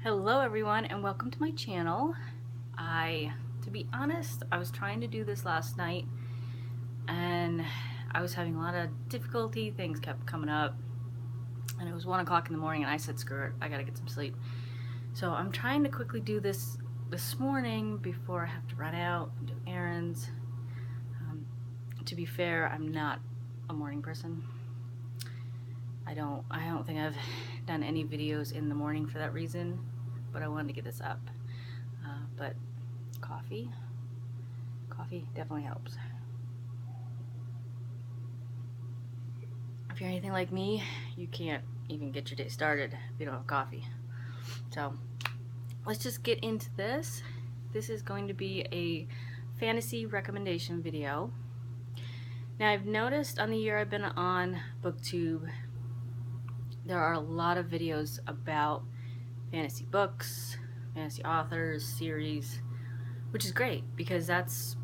Hello everyone and welcome to my channel. To be honest, I was trying to do this last night and I was having a lot of difficulty. Things kept coming up and it was 1 o'clock in the morning and I said screw it, I gotta get some sleep. So I'm trying to quickly do this morning before I have to run out and do errands. To be fair, I'm not a morning person. I don't think I've done any videos in the morning for that reason, but I wanted to get this up. But coffee definitely helps. If you're anything like me, you can't even get your day started if you don't have coffee. So let's just get into this. This is going to be a fantasy recommendation video. Now I've noticed on the year I've been on BookTube, there are a lot of videos about fantasy books, fantasy authors, series, which is great because that's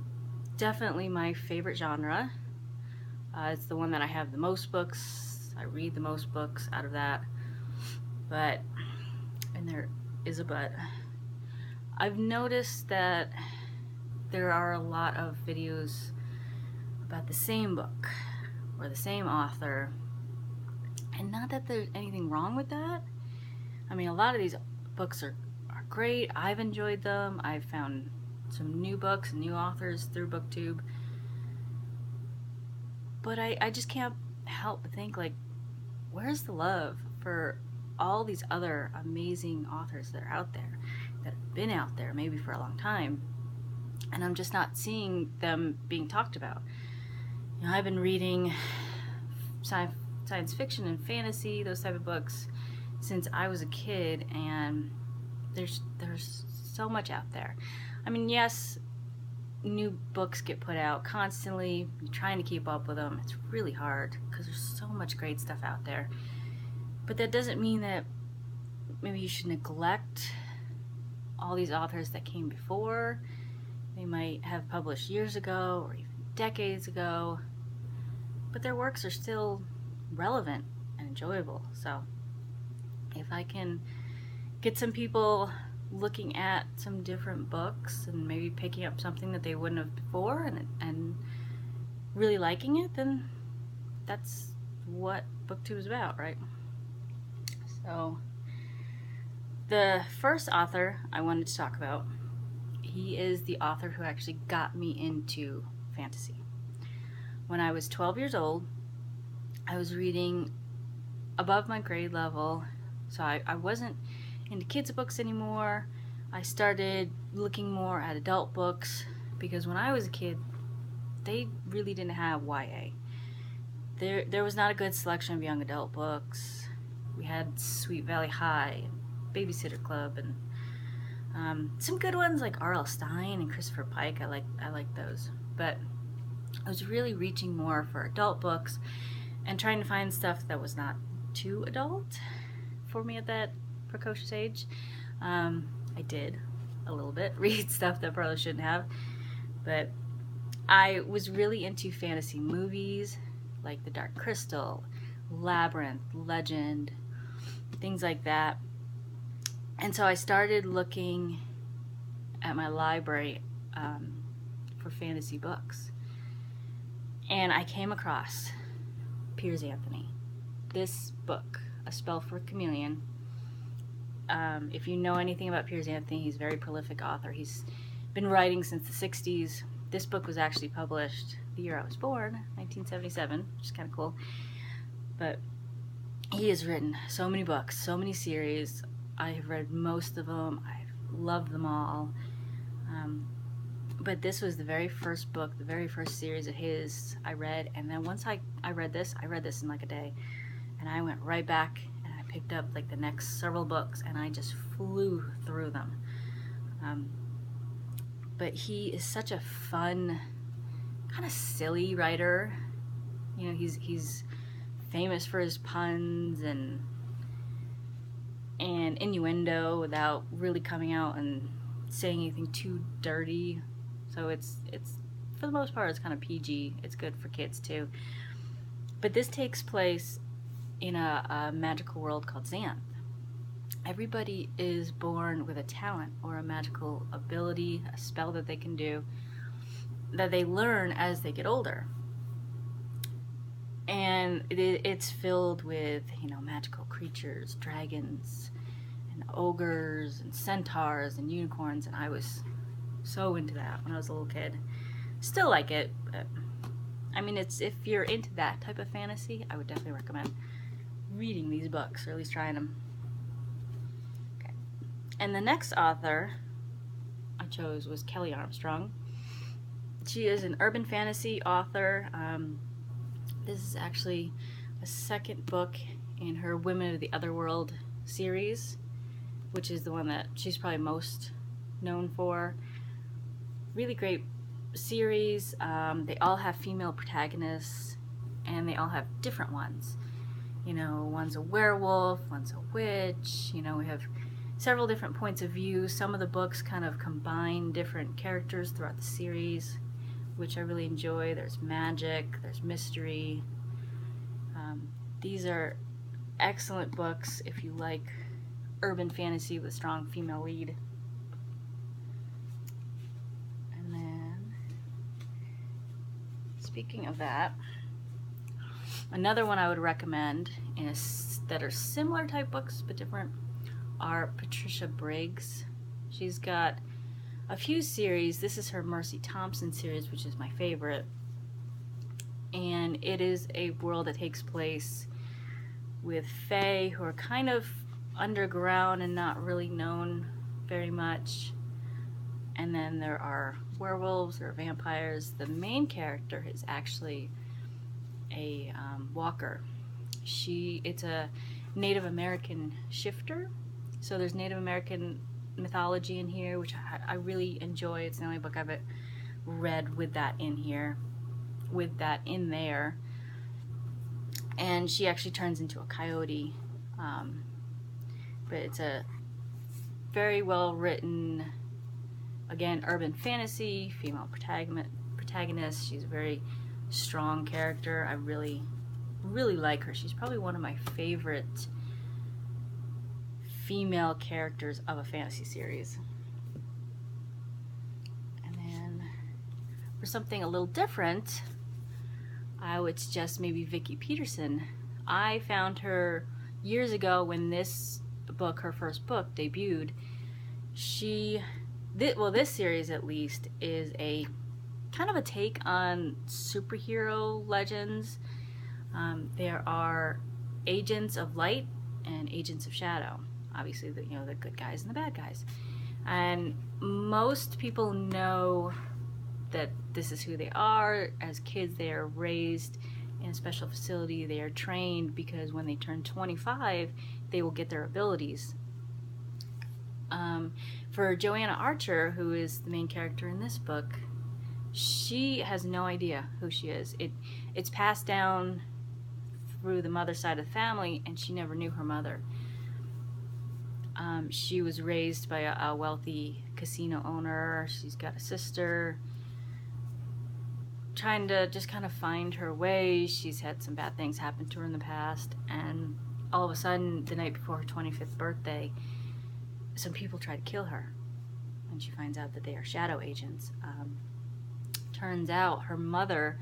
definitely my favorite genre. It's the one that I have the most books. I read the most books out of that. But, and there is a but, I've noticed that there are a lot of videos about the same book or the same author. And not that there's anything wrong with that. I mean, a lot of these books are great. I've enjoyed them. I've found some new books and new authors through BookTube. But I just can't help but think, like, where's the love for all these other amazing authors that are out there, that have been out there maybe for a long time, and I'm just not seeing them being talked about. You know, I've been reading science fiction and fantasy, those type of books, since I was a kid, and there's so much out there. I mean, yes, new books get put out constantly. You're trying to keep up with them. It's really hard because there's so much great stuff out there. But that doesn't mean that maybe you should neglect all these authors that came before. They might have published years ago or even decades ago, but their works are still relevant and enjoyable. So if I can get some people looking at some different books and maybe picking up something that they wouldn't have before and really liking it, then that's what BookTube is about, right? So the first author I wanted to talk about, he is the author who actually got me into fantasy. When I was 12 years old, I was reading above my grade level, so I wasn't into kids' books anymore. I started looking more at adult books because when I was a kid, they really didn't have YA. There was not a good selection of young adult books. We had Sweet Valley High, and Babysitter Club, and some good ones like R.L. Stine and Christopher Pike. I like those, but I was really reaching more for adult books and trying to find stuff that was not too adult for me at that precocious age. I did a little bit read stuff that probably shouldn't have, but I was really into fantasy movies like The Dark Crystal, Labyrinth, Legend, things like that. And so I started looking at my library for fantasy books, and I came across Piers Anthony. This book, A Spell for a Chameleon. If you know anything about Piers Anthony, he's a very prolific author. He's been writing since the 60s. This book was actually published the year I was born, 1977, which is kind of cool. But he has written so many books, so many series. I have read most of them. I've loved them all. But this was the very first book, the very first series of his I read. And then once I read this in like a day. And I went right back and I picked up like the next several books and I just flew through them. But he is such a fun, kind of silly writer. You know, he's famous for his puns and innuendo without really coming out and saying anything too dirty. So it's for the most part, it's kind of PG. It's good for kids too. But this takes place in a magical world called Xanth. everybody is born with a talent or a magical ability, a spell that they can do, that they learn as they get older. And it's filled with, magical creatures, dragons, and ogres, and centaurs, and unicorns, and I was so into that when I was a little kid. Still like it, but I mean, if you're into that type of fantasy, I would definitely recommend reading these books, or at least trying them. Okay. And the next author I chose was Kelly Armstrong. She is an urban fantasy author. This is actually a second book in her Women of the Otherworld series, which is the one that she's probably most known for. Really great series. They all have female protagonists, and they all have different ones. One's a werewolf, one's a witch. We have several different points of view. Some of the books kind of combine different characters throughout the series, which I really enjoy. There's magic, there's mystery. These are excellent books if you like urban fantasy with a strong female lead. And then, speaking of that, another one I would recommend that are similar type books but different are Patricia Briggs. She's got a few series. This is her Mercy Thompson series, which is my favorite. And it is a world that takes place with fae who are kind of underground and not really known very much. And then there are werewolves or vampires. The main character is actually a walker. It's a Native American shifter. So there's Native American mythology in here, which I really enjoy. It's the only book I've read with that in here, with that in there. And she actually turns into a coyote. But it's a very well written, again, urban fantasy, female protagonist. She's a very strong character. I really, really like her. She's probably one of my favorite female characters of a fantasy series. And then for something a little different, I would suggest maybe Vicki Peterson. I found her years ago when this book, her first book, debuted. This series at least is a kind of a take on superhero legends. There are agents of light and agents of shadow. Obviously, the good guys and the bad guys. And most people know that this is who they are. As kids, they are raised in a special facility. They are trained because when they turn 25, they will get their abilities. For Joanna Archer, who is the main character in this book, she has no idea who she is. It's passed down through the mother's side of the family, and she never knew her mother. She was raised by a wealthy casino owner. She's got a sister trying to just kind of find her way. She's had some bad things happen to her in the past, and all of a sudden, the night before her 25th birthday, some people try to kill her, and she finds out that they are shadow agents. Turns out her mother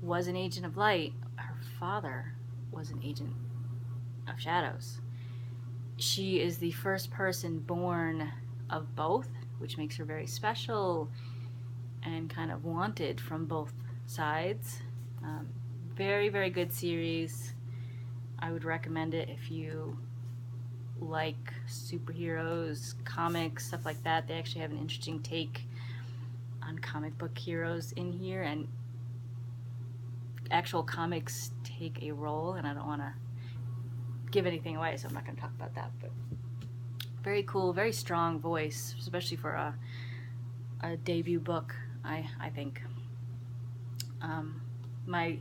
was an agent of light. Her father was an agent of shadows. She is the first person born of both, which makes her very special and kind of wanted from both sides. Very, very good series. I would recommend it if you like superheroes, comics, stuff like that. They actually have an interesting take on comic book heroes in here, and actual comics take a role, and I don't want to give anything away, so I'm not going to talk about that. But very cool, very strong voice, especially for a debut book, I think. My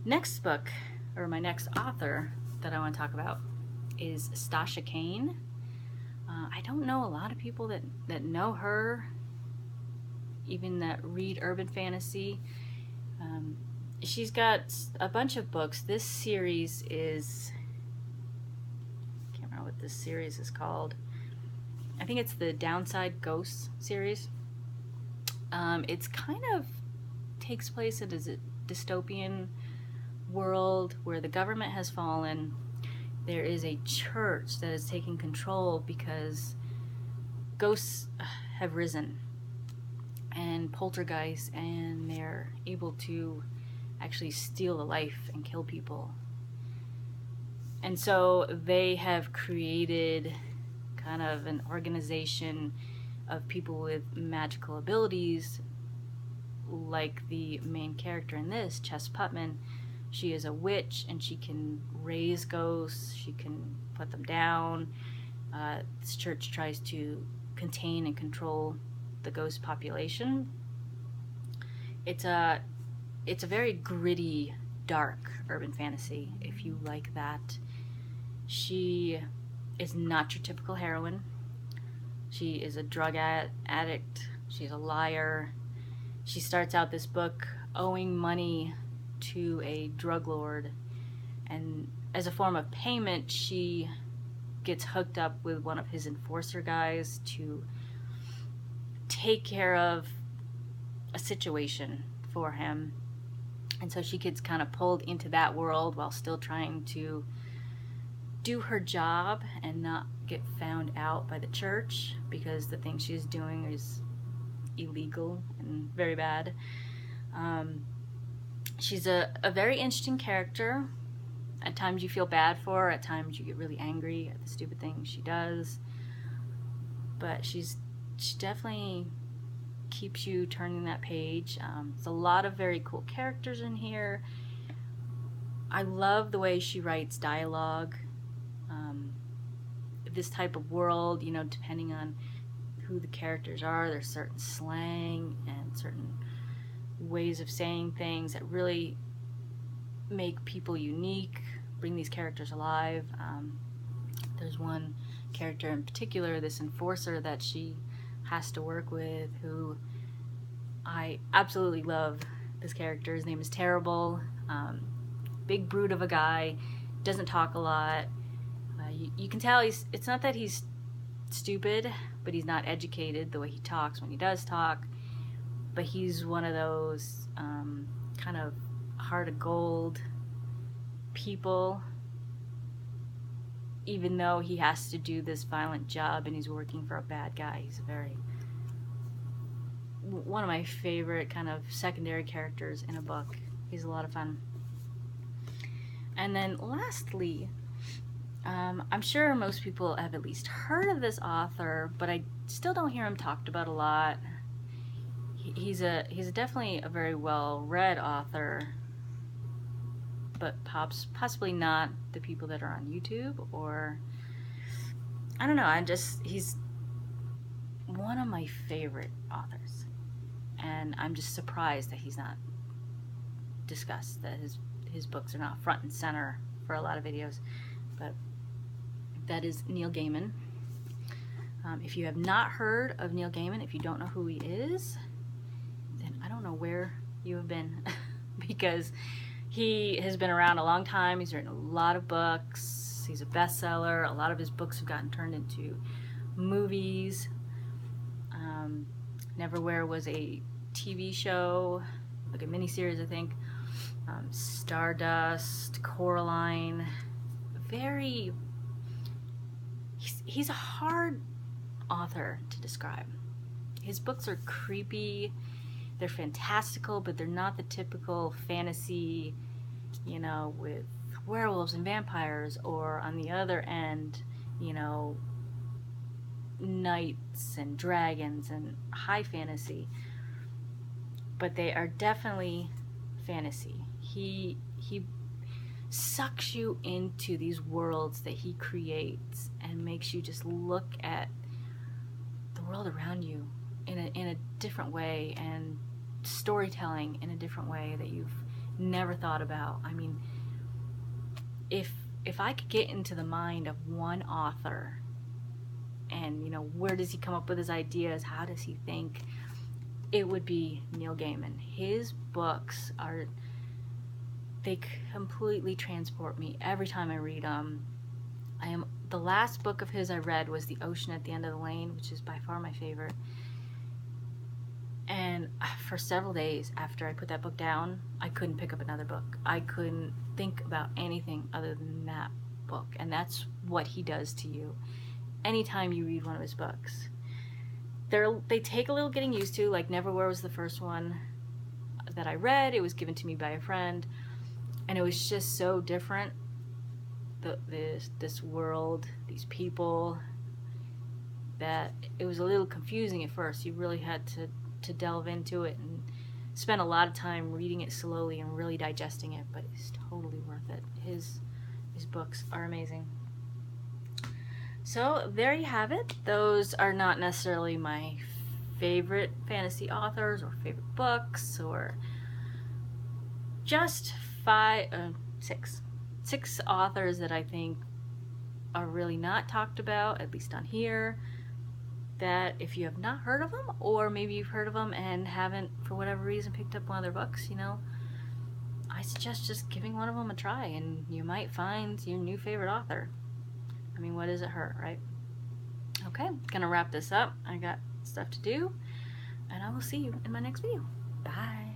next book, or my next author that I want to talk about is Stasha Cain. I don't know a lot of people that know her, even that read urban fantasy. She's got a bunch of books. This series is, I can't don't know what this series is called. I think it's the Downside Ghosts series. It's kind of takes place in a dystopian world where the government has fallen. There is a church that is taking control because ghosts have risen and poltergeists, and they're able to actually steal a life and kill people. And so they have created kind of an organization of people with magical abilities, like the main character in this, Chess Putman. She is a witch, and she can raise ghosts, she can put them down. This church tries to contain and control the ghost population. It's a very gritty, dark urban fantasy, if you like that. She is not your typical heroine. She is a drug addict. She's a liar. She starts out this book owing money to a drug lord, and as a form of payment, she gets hooked up with one of his enforcer guys to take care of a situation for him. And so she gets kind of pulled into that world while still trying to do her job and not get found out by the church, because the thing she's doing is illegal and very bad. She's a very interesting character. At times you feel bad for her, at times you get really angry at the stupid things she does. But she definitely keeps you turning that page. There's a lot of very cool characters in here. I love the way she writes dialogue. This type of world, you know, depending on who the characters are, there's certain slang and certain ways of saying things that really make people unique, bring these characters alive. There's one character in particular, this enforcer that she has to work with, who I absolutely love. This character, his name is Terrible. Big brute of a guy, doesn't talk a lot. You can tell it's not that he's stupid, but he's not educated the way he talks when he does talk. But he's one of those kind of heart of gold people, even though he has to do this violent job and he's working for a bad guy. He's one of my favorite kind of secondary characters in a book. He's a lot of fun. And then lastly, I'm sure most people have at least heard of this author, but I still don't hear him talked about a lot. He's definitely a very well-read author, but possibly not the people that are on YouTube, or I don't know. He's one of my favorite authors, and I'm just surprised that he's not discussed, that his books are not front and center for a lot of videos. But that is Neil Gaiman. If you have not heard of Neil Gaiman, if you don't know who he is, then I don't know where you have been, because he has been around a long time. He's written a lot of books. He's a bestseller. A lot of his books have gotten turned into movies. Neverwhere was a TV show, like a miniseries, I think. Stardust, Coraline. He's a hard author to describe. His books are creepy, they're fantastical, but they're not the typical fantasy, you know, with werewolves and vampires, or on the other end, you know, knights and dragons and high fantasy. But they are definitely fantasy. He sucks you into these worlds that he creates and makes you just look at the world around you in a different way, and storytelling in a different way that you've never thought about. I mean, if I could get into the mind of one author, and, you know, where does he come up with his ideas, how does he think, it would be Neil Gaiman. His books they completely transport me every time I read them. I am the last book of his I read was The Ocean at the End of the Lane, which is by far my favorite. And for several days after I put that book down, I couldn't pick up another book. I couldn't think about anything other than that book. And that's what he does to you anytime you read one of his books. They take a little getting used to. Like Neverwhere was the first one that I read. It was given to me by a friend, and it was just so different. This world, these people, that it was a little confusing at first. You really had to delve into it and spend a lot of time reading it slowly and really digesting it, but it's totally worth it. His books are amazing. So there you have it. Those are not necessarily my favorite fantasy authors or favorite books, or just six authors that I think are really not talked about, at least on here, that if you have not heard of them, or maybe you've heard of them and haven't for whatever reason picked up one of their books, I suggest just giving one of them a try, and you might find your new favorite author. I mean, what does it hurt, right? Okay, gonna wrap this up. I got stuff to do, and I will see you in my next video. Bye.